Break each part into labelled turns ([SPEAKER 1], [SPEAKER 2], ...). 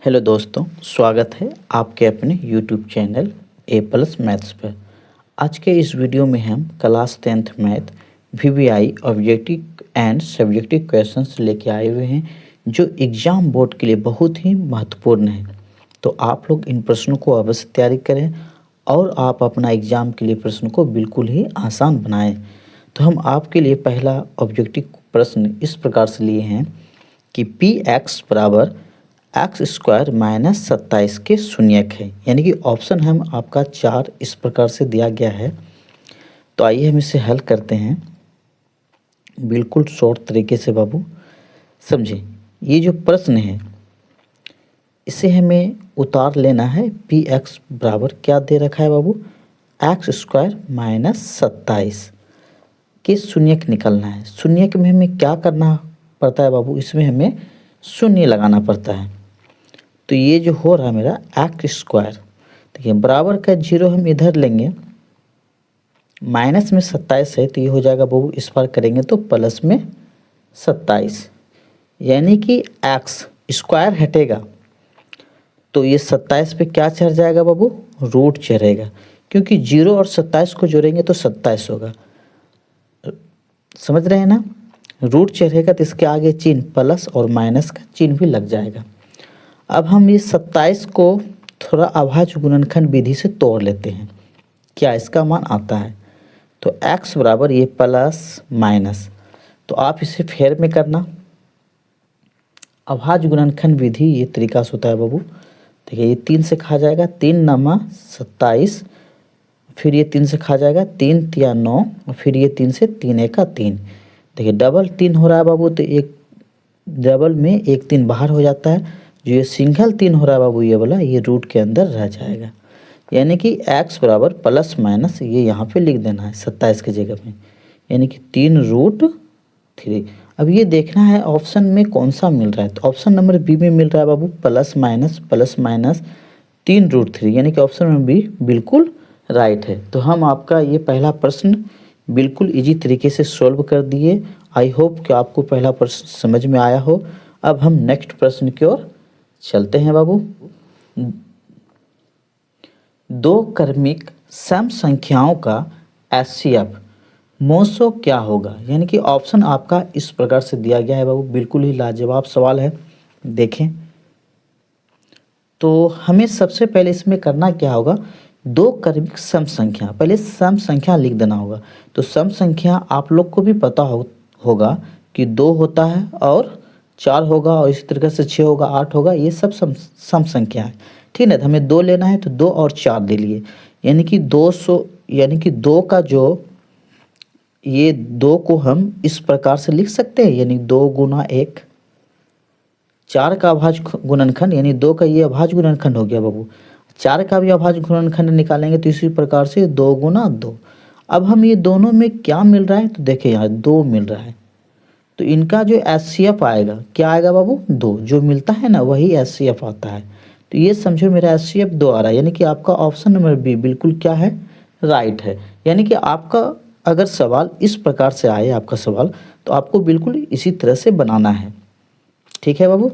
[SPEAKER 1] Hello दोस्तों, स्वागत है आपके अपने यूट्यूब चैनल ए प्लस मैथ्स पर। आज के इस वीडियो में हम class 10th math VVI objective and subjective questions लेके आए हुए हैं जो एग्ज़ाम बोर्ड के लिए बहुत ही महत्वपूर्ण है। तो आप लोग इन प्रश्नों को अवश्य तैयारी करें और आप अपना एग्ज़ाम के लिए प्रश्न को बिल्कुल ही आसान बनाएं। तो हम आपके लिए पहला ऑब्जेक्टिव प्रश्न इस प्रकार से लिए हैं कि पी एक्स बराबर एक्स स्क्वायर माइनस 27 के शून्यक है, यानी कि ऑप्शन हम आपका 4 इस प्रकार से दिया गया है। तो आइए हम इसे हल करते हैं बिल्कुल शॉर्ट तरीके से बाबू। समझे, ये जो प्रश्न है इसे हमें उतार लेना है। पी एक्स बराबर क्या दे रखा है बाबू, एक्स स्क्वायर माइनस 27 के शून्यक निकलना है। शून्यक में हमें क्या करना पड़ता है बाबू, इसमें हमें शून्य लगाना पड़ता है। तो ये जो हो रहा है मेरा एक्स स्क्वायर, देखिए बराबर का जीरो हम इधर लेंगे, माइनस में 27 है तो ये हो जाएगा बाबू, इस बार करेंगे तो प्लस में 27, यानी कि एक्स स्क्वायर हटेगा तो ये 27 पे क्या चढ़ जाएगा बाबू, रूट चढ़ेगा, क्योंकि जीरो और 27 को जोड़ेंगे तो 27 होगा। समझ रहे हैं ना, रूट चढ़ेगा तो इसके आगे चिन्ह प्लस और माइनस का चिन्ह भी लग जाएगा। अब हम ये 27 को थोड़ा अभाज्य गुणनखंड विधि से तोड़ लेते हैं, क्या इसका मान आता है। तो x बराबर ये प्लस माइनस, तो आप इसे फेर में करना। अभाज्य गुणनखंड विधि ये तरीका से होता है बाबू। देखिए ये 3 से खा जाएगा, 3 नमा 27, फिर ये 3 से खा जाएगा, 3 तिया 9, और फिर ये 3 से 3 एका 3। देखिए डबल 3 हो रहा है बाबू, तो एक डबल में एक 3 बाहर हो जाता है। जो ये सिंगल 3 हो रहा है बाबू, ये वाला ये रूट के अंदर रह जाएगा, यानी कि x बराबर प्लस माइनस ये यहाँ पे लिख देना है 27 की जगह में, यानी कि 3√3। अब ये देखना है ऑप्शन में कौन सा मिल रहा है। तो ऑप्शन नंबर बी में मिल रहा है बाबू प्लस माइनस 3√3, यानी कि ऑप्शन नंबर बी बिल्कुल राइट है। तो हम आपका ये पहला प्रश्न बिल्कुल इजी तरीके से सॉल्व कर दिए। आई होप कि आपको पहला प्रश्न समझ में आया हो। अब हम नेक्स्ट प्रश्न की ओर चलते हैं बाबू। दो क्रमिक सम संख्याओं का एचसीएफ मोसो क्या होगा, यानी कि ऑप्शन आपका इस प्रकार से दिया गया है बाबू। बिल्कुल ही लाजवाब सवाल है, देखें। तो हमें सबसे पहले इसमें करना क्या होगा, दो क्रमिक सम संख्या, पहले सम संख्या लिख देना होगा। तो सम संख्या आप लोग को भी पता होगा कि 2 होता है और 4 होगा, और इसी तरीके से 6 होगा, 8 होगा, ये सब सम संख्या है, ठीक है। तो हमें 2 लेना है तो 2 और 4 ले लिए, यानी कि 200, यानी कि 2 का जो ये 2 को हम इस प्रकार से लिख सकते हैं, यानी 2 गुना 1, 4 का अभाज्य गुणनखंड, यानी 2 का ये अभाज्य गुणनखंड हो गया बाबू। 4 का भी अभाज्य गुणनखंड निकालेंगे तो इसी प्रकार से 2 गुना 2। अब हम ये दोनों में क्या मिल रहा है, तो देखिए यहाँ 2 मिल रहा है, तो इनका जो एचसीएफ आएगा क्या आएगा बाबू, 2 जो मिलता है ना वही एचसीएफ आता है। तो ये समझो मेरा एचसीएफ 2 आ रहा है, यानी कि आपका ऑप्शन नंबर बी बिल्कुल क्या है, राइट है। यानी कि आपका अगर सवाल इस प्रकार से आए आपका सवाल, तो आपको बिल्कुल इसी तरह से बनाना है, ठीक है बाबू।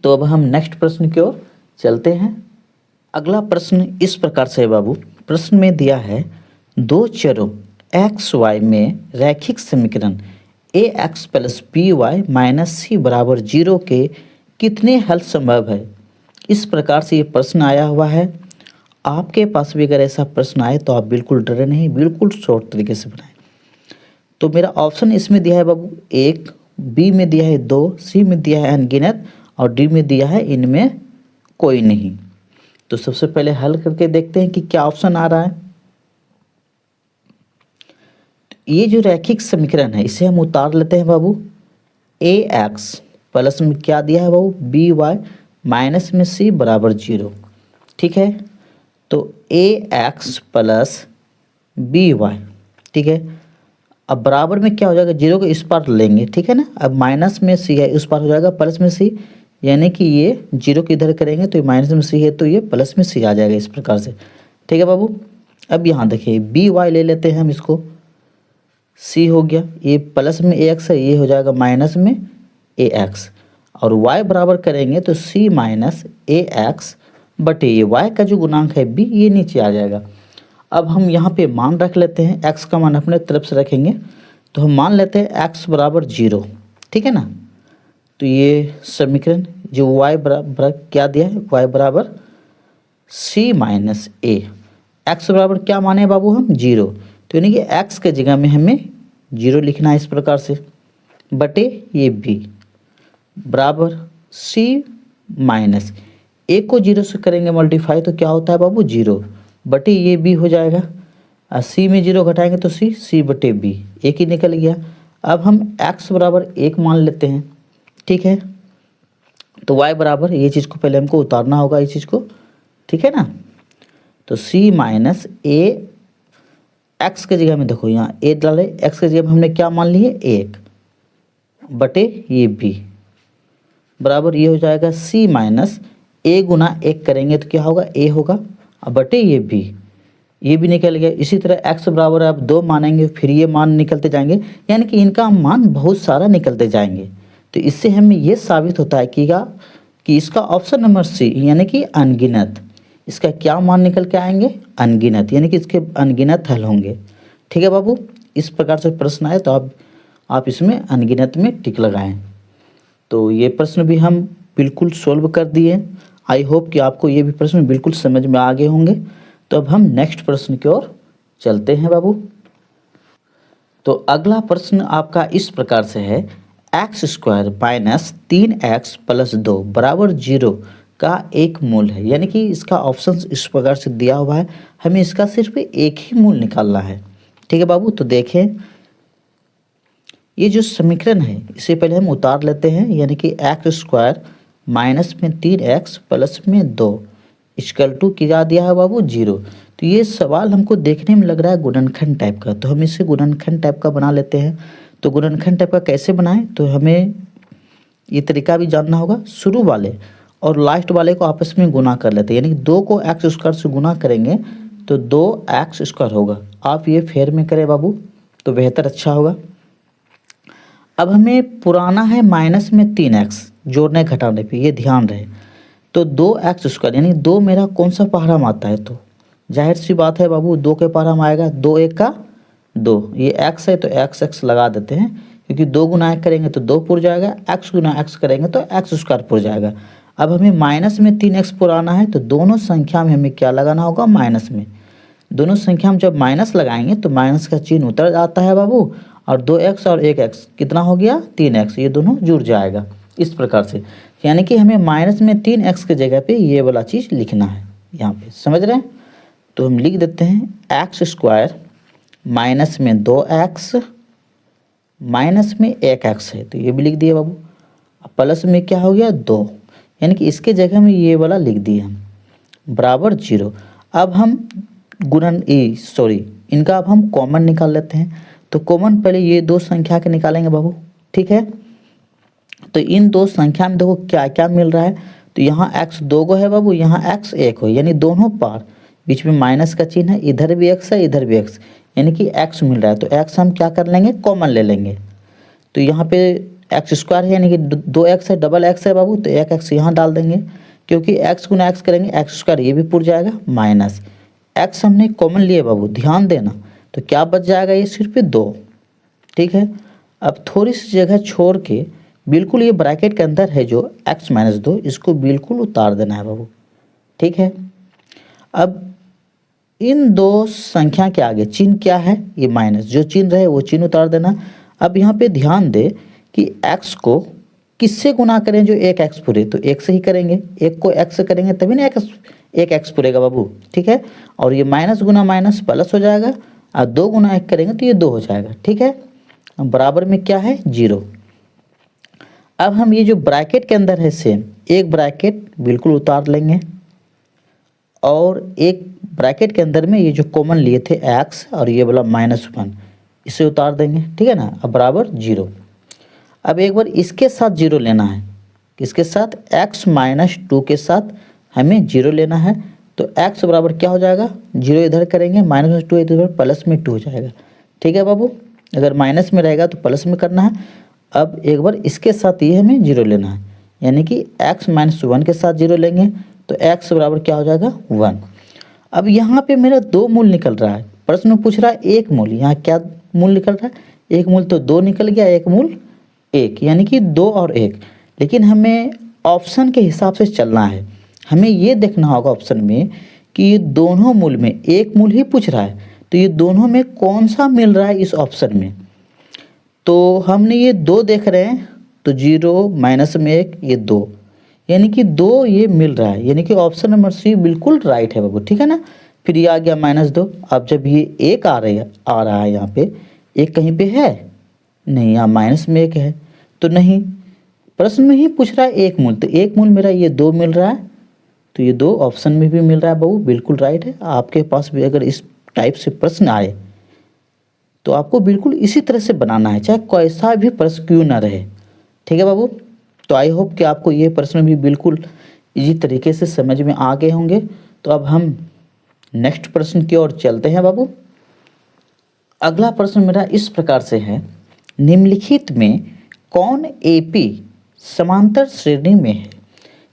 [SPEAKER 1] तो अब हम नेक्स्ट प्रश्न की ओर चलते हैं। अगला प्रश्न इस प्रकार से है बाबू। प्रश्न में दिया है दो चरों एक्स वाई में रैखिक समीकरण a x plus b y minus c बराबर 0 के कितने हल संभव है। इस प्रकार से ये प्रश्न आया हुआ है। आपके पास भी अगर ऐसा प्रश्न आए तो आप बिल्कुल डरे नहीं, बिल्कुल शॉर्ट तरीके से बनाएं। तो मेरा ऑप्शन इसमें दिया है बाबू 1, बी में दिया है 2, सी में दिया है अनगिनत, और डी में दिया है इनमें कोई नहीं। तो सबसे पहले हल करके देखते हैं कि क्या ऑप्शन आ रहा है। ये जो रैखिक समीकरण है इसे हम उतार लेते हैं बाबू। ए एक्स प्लस में क्या दिया है बाबू, बी वाई माइनस में सी बराबर 0, ठीक है। तो ए एक्स प्लस बी वाई, ठीक है। अब बराबर में क्या हो जाएगा, 0 को इस पार लेंगे, ठीक है ना। अब माइनस में सी है, उस पार हो जाएगा प्लस में सी, यानी कि ये 0 को इधर करेंगे तो ये माइनस में सी है तो ये प्लस में सी आ जाएगा इस प्रकार से, ठीक है बाबू। अब यहाँ देखिए बी वाई ले लेते हैं हम, इसको सी हो गया, ये प्लस में ए एक्स है, ये हो जाएगा माइनस में ए एक्स। और y बराबर करेंगे तो c माइनस ए एक्स बटे ये y का जो गुणांक है b ये नीचे आ जाएगा। अब हम यहाँ पे मान रख लेते हैं, x का मान अपने तरफ से रखेंगे तो हम मान लेते हैं x बराबर 0, ठीक है ना। तो ये समीकरण जो y बराबर क्या दिया है, y बराबर c माइनस ए, एक्स बराबर क्या माने बाबू हम 0, तो यानी कि x के जगह में हमें 0 लिखना है इस प्रकार से, बटे ये b बराबर c माइनस ए को 0 से करेंगे मल्टीफाई तो क्या होता है बाबू 0, बटे ये b हो जाएगा। c में 0 घटाएंगे तो c बटे b, एक ही निकल गया। अब हम x बराबर 1 मान लेते हैं, ठीक है। तो y बराबर ये चीज़ को पहले हमको उतारना होगा, इस चीज़ को, ठीक है ना। तो c माइनस ए, एक्स के जगह में देखो यहाँ a डाले, x के जगह में हमने क्या मान लिए 1 बटे ये b बराबर ये हो जाएगा c माइनस a गुना 1 करेंगे तो क्या होगा a होगा, अब बटे ये b, ये भी निकल गया। इसी तरह x बराबर आप 2 मानेंगे फिर ये मान निकलते जाएंगे, यानी कि इनका मान बहुत सारा निकलते जाएंगे। तो इससे हमें ये साबित होता है कि इसका ऑप्शन नंबर सी यानी कि अनगिनत, इसका क्या मान निकल के आएंगे अनगिनत, यानी कि इसके अनगिनत हल होंगे, ठीक है बाबू। इस प्रकार से प्रश्न आए तो आप इसमें अनगिनत में टिक लगाएं। तो ये प्रश्न भी हम बिल्कुल सोल्व कर दिए। आई होप कि आपको ये भी प्रश्न बिल्कुल समझ में आ गए होंगे। तो अब हम नेक्स्ट प्रश्न की ओर चलते हैं बाबू। तो अगला प्रश्न आपका इस प्रकार से है, x square minus 3x plus 2 बराबर 0 का एक मूल है, यानी कि इसका ऑप्शन इस प्रकार से दिया हुआ है, हमें इसका सिर्फ एक ही मूल निकालना है, ठीक है बाबू। तो देखें ये जो समीकरण है इसे पहले हम उतार लेते हैं, यानी कि एक्स स्क्वायर माइनस में 3x प्लस में 2 इक्वल टू क्या दिया है बाबू 0। तो ये सवाल हमको देखने में लग रहा है गुणनखंड टाइप का, तो हम इसे गुणनखंड टाइप का बना लेते हैं। तो गुणनखंड टाइप का कैसे बनाएं, तो हमें ये तरीका भी जानना होगा। शुरू वाले और लास्ट वाले को आपस में गुना कर लेते हैं, यानी कि 2 को एक्स स्क्वायर से गुना करेंगे तो 2x स्क्वायर होगा। आप ये फेर में करें बाबू तो बेहतर अच्छा होगा। अब हमें पुराना है माइनस में 3x जोड़ने घटाने पे, ये ध्यान रहे। तो 2x स्क्वायर यानी 2 मेरा कौन सा पहाड़ा आता है, तो जाहिर सी बात है बाबू 2 के पहाड़ा में आएगा 2 1 का 2, ये x है तो x लगा देते हैं, क्योंकि 2 गुना 1 करेंगे तो 2 पुर जाएगा, x गुना x करेंगे तो x स्क्वायर पुर जाएगा। अब हमें माइनस में 3x पुराना है तो दोनों संख्या में हमें क्या लगाना होगा माइनस में। दोनों संख्या में जब माइनस लगाएंगे तो माइनस का चिन्ह उतर जाता है बाबू, और 2x और 1x कितना हो गया 3x, ये दोनों जुड़ जाएगा इस प्रकार से। यानी कि हमें माइनस में 3x के जगह पे ये वाला चीज़ लिखना है यहाँ पे, समझ रहे हैं। तो हम लिख देते हैं एक्स स्क्वायर माइनस में 2x माइनस में 1x है, तो ये भी लिख दिए बाबू। प्लस में क्या हो गया 2, यानी कि इसके जगह में ये वाला लिख दिए हम बराबर 0। अब हम इनका अब हम कॉमन निकाल लेते हैं। तो कॉमन पहले ये 2 संख्या के निकालेंगे बाबू, ठीक है। तो इन 2 संख्या में देखो क्या क्या मिल रहा है, तो यहाँ x 2 को है बाबू, यहाँ x 1 हो, यानी दोनों पार बीच में माइनस का चिन्ह है, इधर भी x है इधर भी x, यानी कि x मिल रहा है। तो x हम क्या कर लेंगे कॉमन ले लेंगे। तो यहाँ पे एक्स स्क्वायर है यानी कि 2x है, डबल x है बाबू, तो 1x यहाँ डाल देंगे, क्योंकि x गुना x करेंगे एक्स स्क्वायर ये भी पुर जाएगा, माइनस x हमने कॉमन लिए बाबू, ध्यान देना। तो क्या बच जाएगा ये सिर्फ 2, ठीक है। अब थोड़ी सी जगह छोड़ के बिल्कुल ये ब्रैकेट के अंदर है जो x माइनस 2, इसको बिल्कुल उतार देना है बाबू, ठीक है। अब इन 2 संख्या के आगे चिन्ह क्या है, ये माइनस, जो चिन्ह रहे वो चिन्ह उतार देना। अब यहाँ पे ध्यान दे कि x को किससे गुना करें जो 1x पूरे, तो 1 से ही करेंगे, 1 को x से करेंगे तभी ना 1x पूरेगा बाबू, ठीक है। और ये माइनस गुना माइनस प्लस हो जाएगा, और 2 गुना 1 करेंगे तो ये 2 हो जाएगा, ठीक है। बराबर में क्या है 0। अब हम ये जो ब्रैकेट के अंदर है सेम, एक ब्रैकेट बिल्कुल उतार लेंगे, और एक ब्रैकेट के अंदर में ये जो कॉमन लिए थे x और ये वाला -1 इसे उतार देंगे, ठीक है ना। अब बराबर 0। अब एक बार इसके साथ 0 लेना है, किसके साथ x माइनस 2 के साथ हमें 0 लेना है। तो x बराबर क्या हो जाएगा 0 इधर करेंगे, -2 इधर प्लस में 2 हो जाएगा, ठीक है बाबू। अगर माइनस में रहेगा तो प्लस में करना है। अब एक बार इसके साथ ये हमें 0 लेना है, यानी कि x माइनस 1 के साथ 0 लेंगे तो x बराबर क्या हो जाएगा 1। अब यहाँ पे मेरा 2 मूल निकल रहा है, प्रश्न में पूछ रहा है 1 मूल, यहाँ क्या मूल निकल रहा है 1 मूल, तो 2 निकल गया, 1 मूल 1 यानी कि 2 और 1। लेकिन हमें ऑप्शन के हिसाब से चलना है, हमें ये देखना होगा ऑप्शन में कि ये दोनों मूल में 1 मूल ही पूछ रहा है, तो ये दोनों में कौन सा मिल रहा है इस ऑप्शन में। तो हमने ये 2 देख रहे हैं तो 0 माइनस में 1 ये 2, यानी कि 2 ये मिल रहा है, यानी कि ऑप्शन नंबर सी बिल्कुल राइट है बाबू, ठीक है ना। फिर ये आ गया -2। अब जब ये 1 आ रहा है यहाँ पे 1 कहीं पे है नहीं, यहाँ माइनस में 1 है तो नहीं, प्रश्न में ही पूछ रहा है 1 मूल, तो 1 मूल मेरा ये 2 मिल रहा है, तो ये 2 ऑप्शन में भी मिल रहा है बाबू, बिल्कुल राइट है। आपके पास भी अगर इस टाइप से प्रश्न आए तो आपको बिल्कुल इसी तरह से बनाना है, चाहे कैसा भी प्रश्न क्यों ना रहे, ठीक है बाबू। तो आई होप कि आपको ये प्रश्न भी बिल्कुल इसी तरीके से समझ में आ गए होंगे। तो अब हम नेक्स्ट प्रश्न की ओर चलते हैं बाबू। अगला प्रश्न मेरा इस प्रकार से है, निम्नलिखित में कौन एपी समांतर श्रेणी में है,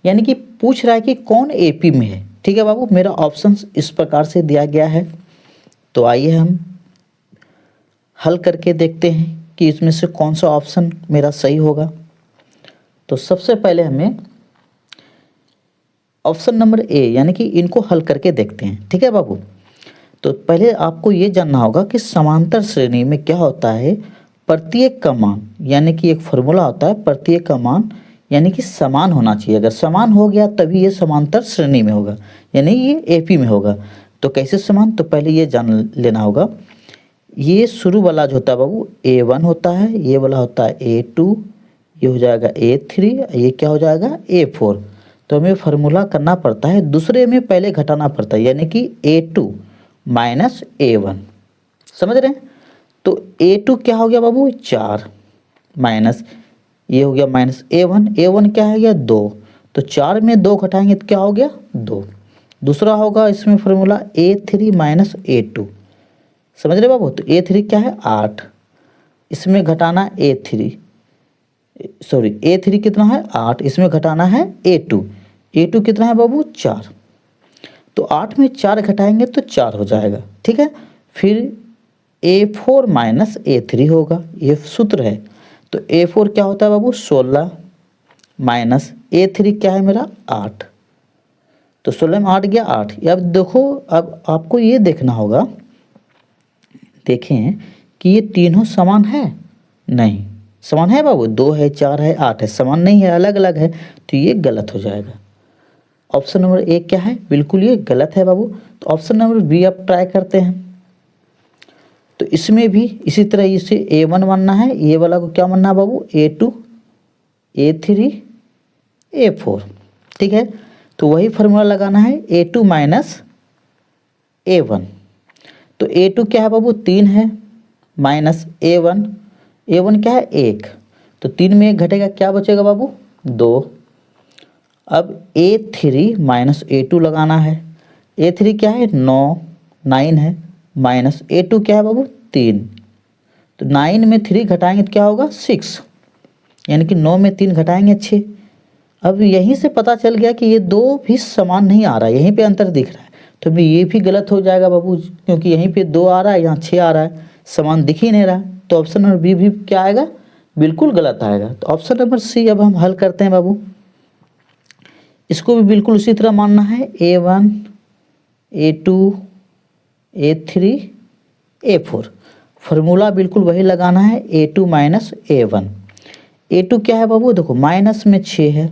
[SPEAKER 1] यानी कि पूछ रहा है कि कौन एपी में है, ठीक है बाबू। मेरा ऑप्शन इस प्रकार से दिया गया है, तो आइए हम हल करके देखते हैं कि इसमें से कौन सा ऑप्शन मेरा सही होगा। तो सबसे पहले हमें ऑप्शन नंबर ए यानी कि इनको हल करके देखते हैं, ठीक है बाबू। तो पहले आपको ये जानना होगा कि समांतर श्रेणी में क्या होता है, प्रत्येक का मान, यानी कि एक फॉर्मूला होता है प्रत्येक का मान यानी कि समान होना चाहिए, अगर समान हो गया तभी ये समांतर श्रेणी में होगा, यानी ये एपी में होगा। तो कैसे समान, तो पहले ये जान लेना होगा, ये शुरू वाला जो होता है बाबू A1 होता है, ये वाला होता है A2, ये हो जाएगा A3, ये क्या हो जाएगा A4। तो हमें फार्मूला करना पड़ता है, दूसरे में पहले घटाना पड़ता है, यानी कि A2 माइनस A1, समझ रहे हैं। तो A2 क्या हो गया बाबू 4 माइनस ये हो गया माइनस A1 क्या है गया 2, तो 4 में 2 घटाएंगे तो क्या हो गया 2। दूसरा होगा इसमें फार्मूला A3 माइनस A2, समझ रहे बाबू। तो A3 क्या है 8, इसमें घटाना A3 कितना है 8, इसमें घटाना है A2 कितना है बाबू 4, तो 8 में 4 घटाएंगे तो 4 हो जाएगा, ठीक है। फिर A4 माइनस A3 होगा, ये सूत्र है। तो A4 क्या होता है बाबू 16 माइनस A3 क्या है मेरा 8, तो 16 में 8 गया 8। अब देखो, अब आपको ये देखना होगा, देखें कि ये तीनों समान है, नहीं समान है बाबू, 2 है 4 है 8 है, समान नहीं है, अलग अलग है, तो ये गलत हो जाएगा। ऑप्शन नंबर 1 क्या है, बिल्कुल ये गलत है बाबू। तो ऑप्शन नंबर बी आप ट्राई करते हैं। तो इसमें भी इसी तरह इसे A1 मानना है, ये वाला को क्या मानना है बाबू A2 A3 A4, ठीक है। तो वही फार्मूला लगाना है A2 माइनस A1। तो A2 क्या है बाबू 3 है माइनस A1 क्या है 1, तो 3 में 1 घटेगा क्या बचेगा बाबू 2। अब A3 माइनस A2 लगाना है, A3 क्या है 9 है माइनस A2 क्या है बाबू 3, तो 9 में 3 घटाएंगे तो क्या होगा 6, यानी कि 9 में 3 घटाएंगे 6। अब यहीं से पता चल गया कि ये 2 भी समान नहीं आ रहा है, यहीं पे अंतर दिख रहा है, तो भी ये भी गलत हो जाएगा बाबू, क्योंकि यहीं पे 2 आ रहा है, यहाँ 6 आ रहा है, समान दिख ही नहीं रहा। तो ऑप्शन नंबर बी भी क्या आएगा, बिल्कुल गलत आएगा। तो ऑप्शन नंबर सी अब हम हल करते हैं बाबू। इसको भी बिल्कुल उसी तरह मानना है A1 A2 A3 A4, formula बिल्कुल वही लगाना है A2 माइनस A1। A2 क्या है बाबू, देखो माइनस में 6 है,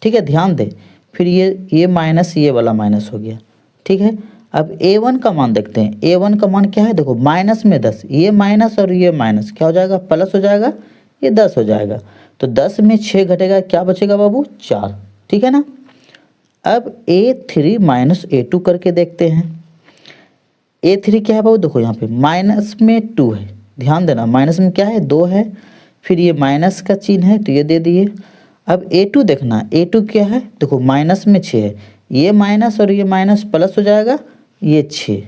[SPEAKER 1] ठीक है, ध्यान दे। फिर ये माइनस, ये वाला माइनस हो गया, ठीक है। अब A1 का मान देखते हैं, A1 का मान क्या है, देखो माइनस में 10, ये माइनस और ये माइनस क्या हो जाएगा प्लस हो जाएगा, ये 10 हो जाएगा। तो 10 में 6 घटेगा क्या बचेगा बाबू 4, ठीक है ना। अब A3 माइनस A2 करके देखते हैं। A3 क्या है बाबू, देखो यहाँ पे माइनस में 2 है, ध्यान देना, माइनस में क्या है 2 है, फिर ये माइनस का चिन्ह है तो ये दे दिए। अब A2 देखना, A2 क्या है, देखो माइनस में 6 है, ये माइनस और ये माइनस प्लस हो जाएगा, ये 6,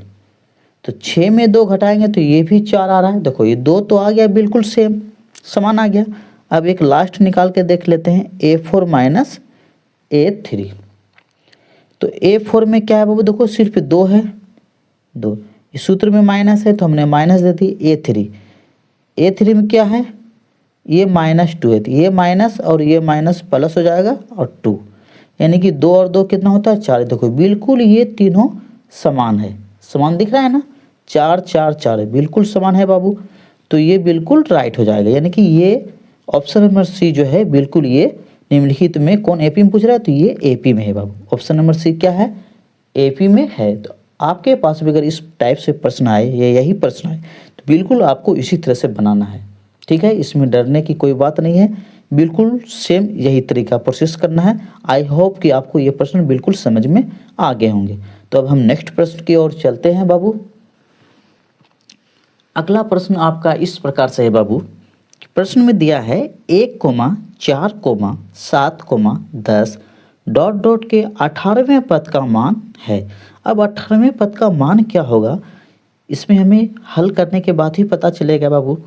[SPEAKER 1] तो 6 में 2 घटाएंगे तो ये भी 4 आ रहा है, देखो ये 2 तो आ गया बिल्कुल सेम समान आ गया। अब एक लास्ट निकाल के देख लेते हैं, A4 माइनस A3। तो A4 में क्या है बाबू, देखो सिर्फ 2 है, 2, इस सूत्र में माइनस है तो हमने माइनस दे दी। A3 में क्या है, ये -2 है, तो ये माइनस और ये माइनस प्लस हो जाएगा और 2, यानी कि 2 और 2 कितना होता है 4। देखो बिल्कुल ये तीनों समान है, समान दिख रहा है ना, 4 4 4 बिल्कुल समान है बाबू। तो ये बिल्कुल राइट हो जाएगा, यानी कि ये ऑप्शन नंबर सी जो है बिल्कुल ये निम्नलिखित में कौन एपी में पूछ रहा है, तो ये एपी में है बाबू। ऑप्शन नंबर सी क्या है, एपी में है। तो आपके पास भी अगर इस टाइप से प्रश्न आए या यही प्रश्न आए तो बिल्कुल आपको इसी तरह से बनाना है, ठीक है। इसमें डरने की कोई बात नहीं है, बिल्कुल सेम यही तरीका प्रोसेस करना है। आई होप कि आपको ये प्रश्न बिल्कुल समझ में आ गए होंगे। तो अब हम नेक्स्ट प्रश्न की ओर चलते हैं बाबू। अगला प्रश्न आपका इस प्रकार से है बाबू, प्रश्न में दिया है 1,4,7,10 डॉट डॉट के 18वें पद का मान है। अब 18वें पद का मान क्या होगा, इसमें हमें हल करने के बाद ही पता चलेगा बाबू।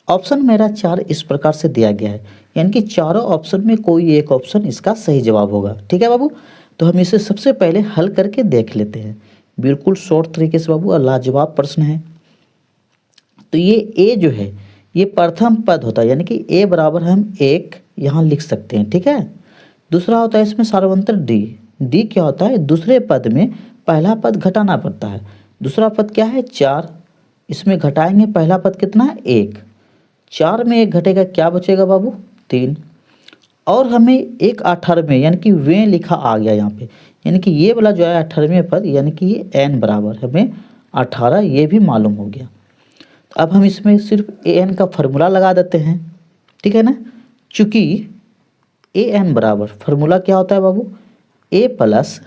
[SPEAKER 1] ऑप्शन मेरा 4 इस प्रकार से दिया गया है, यानी कि चारों ऑप्शन में कोई एक ऑप्शन इसका सही जवाब होगा, ठीक है बाबू। तो हम इसे सबसे पहले हल करके देख लेते हैं, बिल्कुल शॉर्ट तरीके से बाबू, और लाजवाब प्रश्न है। तो ये ए जो है ये प्रथम पद होता है, यानी कि ए बराबर हम 1 यहाँ लिख सकते हैं, ठीक है। दूसरा होता है इसमें सार्वंतर डी क्या होता है, दूसरे पद में पहला पद घटाना पड़ता है। दूसरा पद क्या है 4, इसमें घटाएंगे पहला पद कितना है 1, 4 में 1 घटेगा क्या बचेगा बाबू 3। और हमें एक 18वें यानी कि वे लिखा आ गया यहाँ पे, यानी कि ये वाला जो है 18वें पद, यानी कि ये n बराबर हमें 18 ये भी मालूम हो गया। तो अब हम इसमें सिर्फ an का फार्मूला लगा देते हैं, ठीक है ना। चूँकि an बराबर फार्मूला क्या होता है बाबू, a plus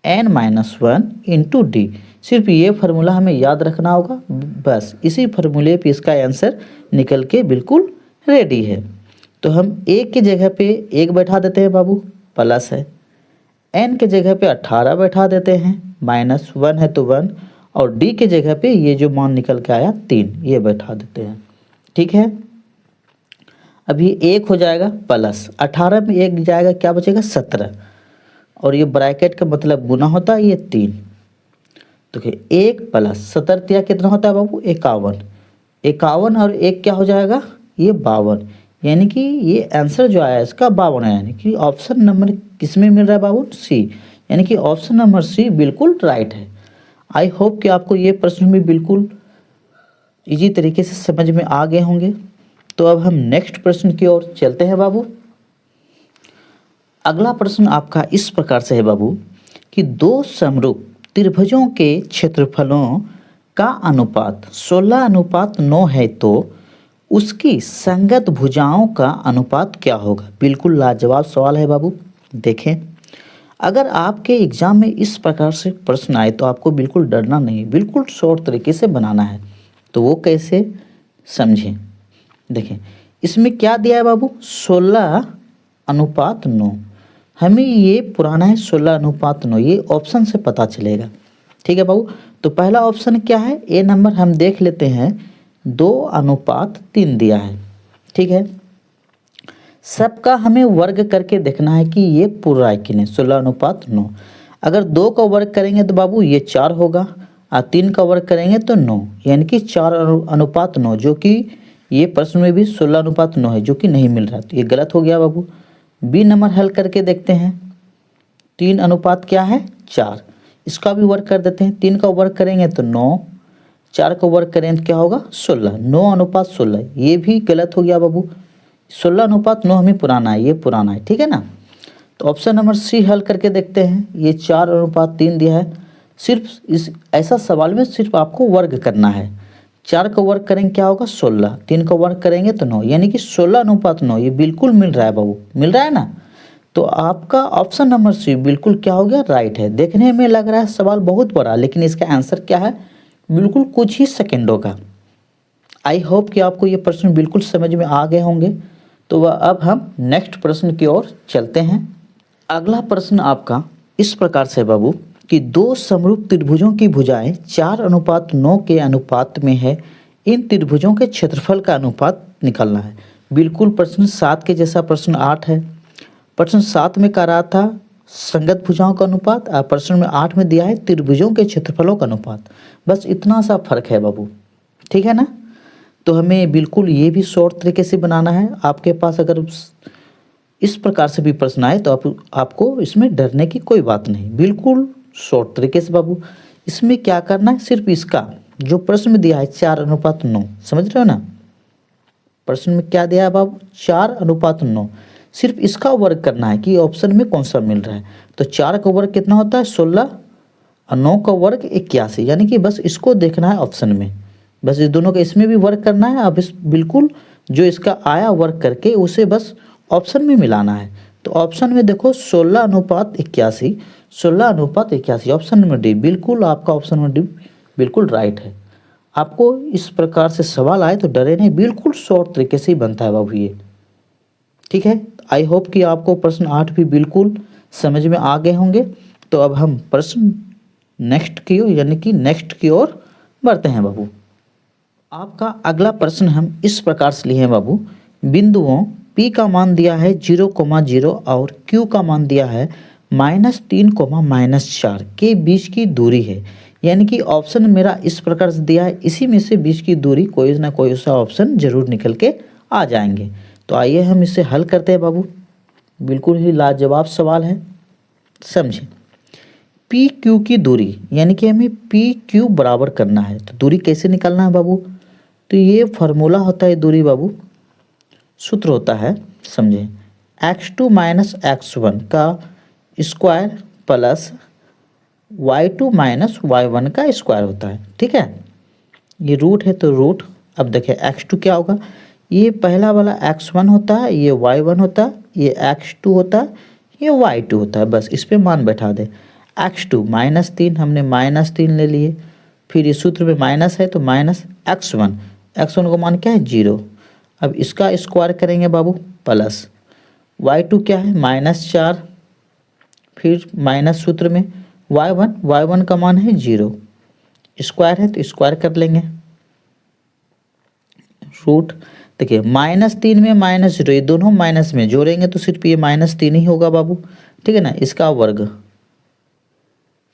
[SPEAKER 1] n-1 into D. सिर्फ ये फार्मूला हमें याद रखना होगा, बस इसी फार्मूले पे इसका आंसर निकल के बिल्कुल रेडी है। तो हम a की जगह पे 1 बैठा देते हैं बाबू, प्लस है, n के जगह पे 18 बैठा देते हैं, -1 है तो 1, और d के जगह पे ये जो मान निकल के आया 3 ये बैठा देते हैं, ठीक है। अभी 1 हो जाएगा प्लस 18 में 1 जाएगा क्या बचेगा 17, और ये ब्रैकेट का मतलब गुना होता है ये 3। तो 1 प्लस 17 कितना होता है बाबू 51, 51 और 1 क्या हो जाएगा ये 52, यानी कि ये आंसर जो आया इसका 52 है, यानी कि ऑप्शन नंबर किस में मिल रहा है बाबू सी, यानी कि ऑप्शन नंबर सी बिल्कुल राइट है। आई होप कि आपको ये प्रश्न भी बिल्कुल इजी तरीके से समझ में आ गए होंगे। तो अब हम नेक्स्ट प्रश्न की ओर चलते हैं बाबू। अगला प्रश्न आपका इस प्रकार से है बाबू कि 2 समरूप त्रिभुजों के क्षेत्रफलों का अनुपात 16:9 है तो उसकी संगत भुजाओं का अनुपात क्या होगा। बिल्कुल लाजवाब सवाल है बाबू। देखें, अगर आपके एग्जाम में इस प्रकार से प्रश्न आए तो आपको बिल्कुल डरना नहीं, बिल्कुल शॉर्ट तरीके से बनाना है। तो वो कैसे समझें, देखें इसमें क्या दिया है बाबू 16:9, हमें ये पुराना है 16:9, ये ऑप्शन से पता चलेगा, ठीक है बाबू। तो पहला ऑप्शन क्या है, ए नंबर हम देख लेते हैं 2:3 दिया है, ठीक है। सबका हमें वर्ग करके देखना है कि ये पूरा है कि नहीं, 16:9। अगर 2 का वर्ग करेंगे तो बाबू ये 4 होगा, और 3 का वर्ग करेंगे तो 9, यानी कि 4:9, जो कि ये प्रश्न में भी 16:9 है, जो कि नहीं मिल रहा, तो ये गलत हो गया बाबू। बी नंबर हल करके देखते हैं, 3 अनुपात क्या है 4, इसका भी वर्ग कर देते हैं, 3 का वर्ग करेंगे तो 9, 4 का वर्ग करेंगे तो क्या होगा 16, 9:16, ये भी गलत हो गया बाबू। 16:9 हमें पुराना है, ये पुराना है, ठीक है ना। तो ऑप्शन नंबर सी हल करके देखते हैं, ये 4:3 दिया है। सिर्फ इस ऐसा सवाल में सिर्फ आपको वर्ग करना है, 4 का वर्ग करेंगे क्या होगा 16, 3 का वर्ग करेंगे तो 9, यानी कि 16:9 ये बिल्कुल मिल रहा है बाबू, मिल रहा है ना। तो आपका ऑप्शन नंबर सी बिल्कुल क्या हो गया राइट है। देखने में लग रहा है सवाल बहुत बड़ा, लेकिन इसका आंसर क्या है बिल्कुल कुछ ही सेकेंडों का। आई होप कि आपको ये प्रश्न बिल्कुल समझ में आ गए होंगे। तो वह अब हम नेक्स्ट प्रश्न की ओर चलते हैं। अगला प्रश्न आपका इस प्रकार से बाबू कि 2 समरूप त्रिभुजों की भुजाएं 4:9 के अनुपात में है, इन त्रिभुजों के क्षेत्रफल का अनुपात निकालना है। बिल्कुल प्रश्न 7 के जैसा प्रश्न 8 है। प्रश्न 7 में कह रहा था संगत भुजाओं का अनुपात, और प्रश्न में 8 में दिया है त्रिभुजों के क्षेत्रफलों का अनुपात। बस इतना सा फर्क है बाबू, ठीक है ना। तो हमें बिल्कुल ये भी शॉर्ट तरीके से बनाना है। आपके पास अगर इस प्रकार से भी प्रश्न आए तो आपको इसमें डरने की कोई बात नहीं, बिल्कुल शॉर्ट तरीके से बाबू। इसमें क्या करना है, सिर्फ इसका जो प्रश्न में दिया है 4:9, समझ रहे हो ना। प्रश्न में क्या दिया है बाबू, 4:9, सिर्फ इसका वर्ग करना है कि ऑप्शन में कौन सा मिल रहा है। तो 4 का वर्ग कितना होता है 16, और 9 का वर्ग 81, यानी कि बस इसको देखना है ऑप्शन में, बस इस दोनों का इसमें भी वर्ग करना है। अब इस बिल्कुल जो इसका आया वर्ग करके उसे बस ऑप्शन में मिलाना है। तो ऑप्शन में देखो 16:81, 16:81 ऑप्शन नंबर डी, बिल्कुल आपका ऑप्शन नंबर डी बिल्कुल राइट है। आपको इस प्रकार से सवाल आए तो डरे नहीं, बिल्कुल शॉर्ट तरीके से ही बनता है बाबू ये, ठीक है। आई होप कि आपको प्रश्न 8 भी बिल्कुल समझ में आ गए होंगे। तो अब हम प्रश्न नेक्स्ट की ओर यानी कि नेक्स्ट की ओर बढ़ते हैं बाबू। आपका अगला प्रश्न हम इस प्रकार से लिए हैं बाबू, बिंदुओं P का मान दिया है 0,0 और Q का मान दिया है -3, -4 के बीच की दूरी है। यानी कि ऑप्शन मेरा इस प्रकार से दिया है, इसी में से बीच की दूरी कोई ना कोई सा ऑप्शन जरूर निकल के आ जाएंगे। तो आइए हम इसे हल करते हैं बाबू, बिल्कुल ही लाजवाब सवाल है, समझे। पी क्यू की दूरी, यानी कि हमें पी क्यू बराबर करना है। तो दूरी कैसे निकालना है बाबू, तो ये फार्मूला होता है दूरी बाबू, सूत्र होता है, समझे, x2 - x1 का स्क्वायर प्लस y2 - y1 का स्क्वायर होता है, ठीक है। ये रूट है तो रूट, अब देखिए x2 क्या होगा, ये पहला वाला x1 होता है, ये y1 होता है, ये x2 होता है, ये y2 होता है। बस इस पे मान बैठा दे। x2 -3 हमने -3 ले लिए, फिर इस सूत्र में माइनस है तो -x1, x1 का मान क्या है 0। अब इसका स्क्वायर करेंगे बाबू प्लस y2 क्या है -4, फिर माइनस सूत्र में y1 का मान है 0, स्क्वायर है तो स्क्वायर कर लेंगे, रूट। देखिए -3 में -0, ये दोनों माइनस में जोड़ेंगे तो सिर्फ ये -3 ही होगा बाबू, ठीक है ना। इसका वर्ग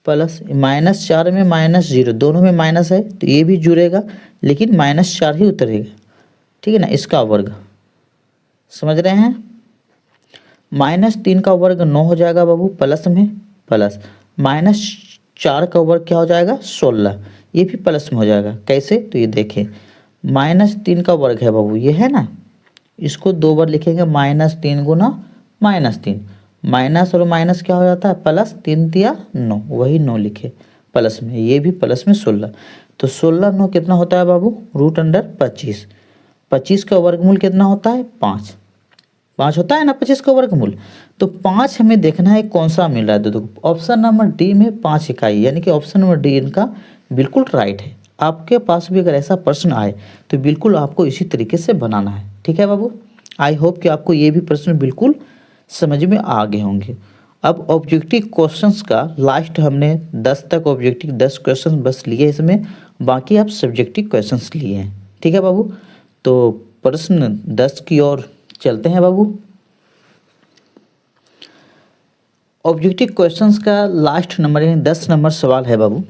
[SPEAKER 1] प्लस -4 में -0, दोनों में माइनस है तो ये भी जुड़ेगा लेकिन -4 ही उतरेगा, ठीक है ना। इसका वर्ग, समझ रहे हैं, -3 का वर्ग 9 हो जाएगा बाबू, प्लस में प्लस -4 का वर्ग क्या हो जाएगा 16, ये भी प्लस में हो जाएगा। कैसे, तो ये देखें -3 का वर्ग है बाबू, ये है ना, इसको 2 बार लिखेंगे, -3 गुना -3, माइनस और माइनस क्या हो जाता है प्लस, 3 तिया 9, वही 9 लिखे प्लस में, ये भी प्लस में 16। तो 16 9 कितना होता है बाबू, √25। 25 का वर्गमूल कितना होता है 5, 5 होता है ना 25 का वर्गमूल। तो 5 हमें देखना है कौन सा मिल रहा है। तो ऑप्शन नंबर डी में 5 इकाई, यानी कि ऑप्शन नंबर डी इनका बिल्कुल राइट है। आपके पास भी अगर ऐसा प्रश्न आए तो बिल्कुल आपको इसी तरीके से बनाना है, ठीक है बाबू। आई होप कि आपको ये भी प्रश्न बिल्कुल समझ में आ गए होंगे। अब ऑब्जेक्टिव क्वेश्चंस का लास्ट हमने 10 तक ऑब्जेक्टिव 10 क्वेश्चन बस लिए इसमें, बाकी आप सब्जेक्टिव क्वेश्चंस लिए हैं, ठीक है बाबू। तो प्रश्न 10 की ओर चलते हैं बाबू। ऑब्जेक्टिव क्वेश्चंस का लास्ट नंबर यानी 10 नंबर सवाल है बाबू।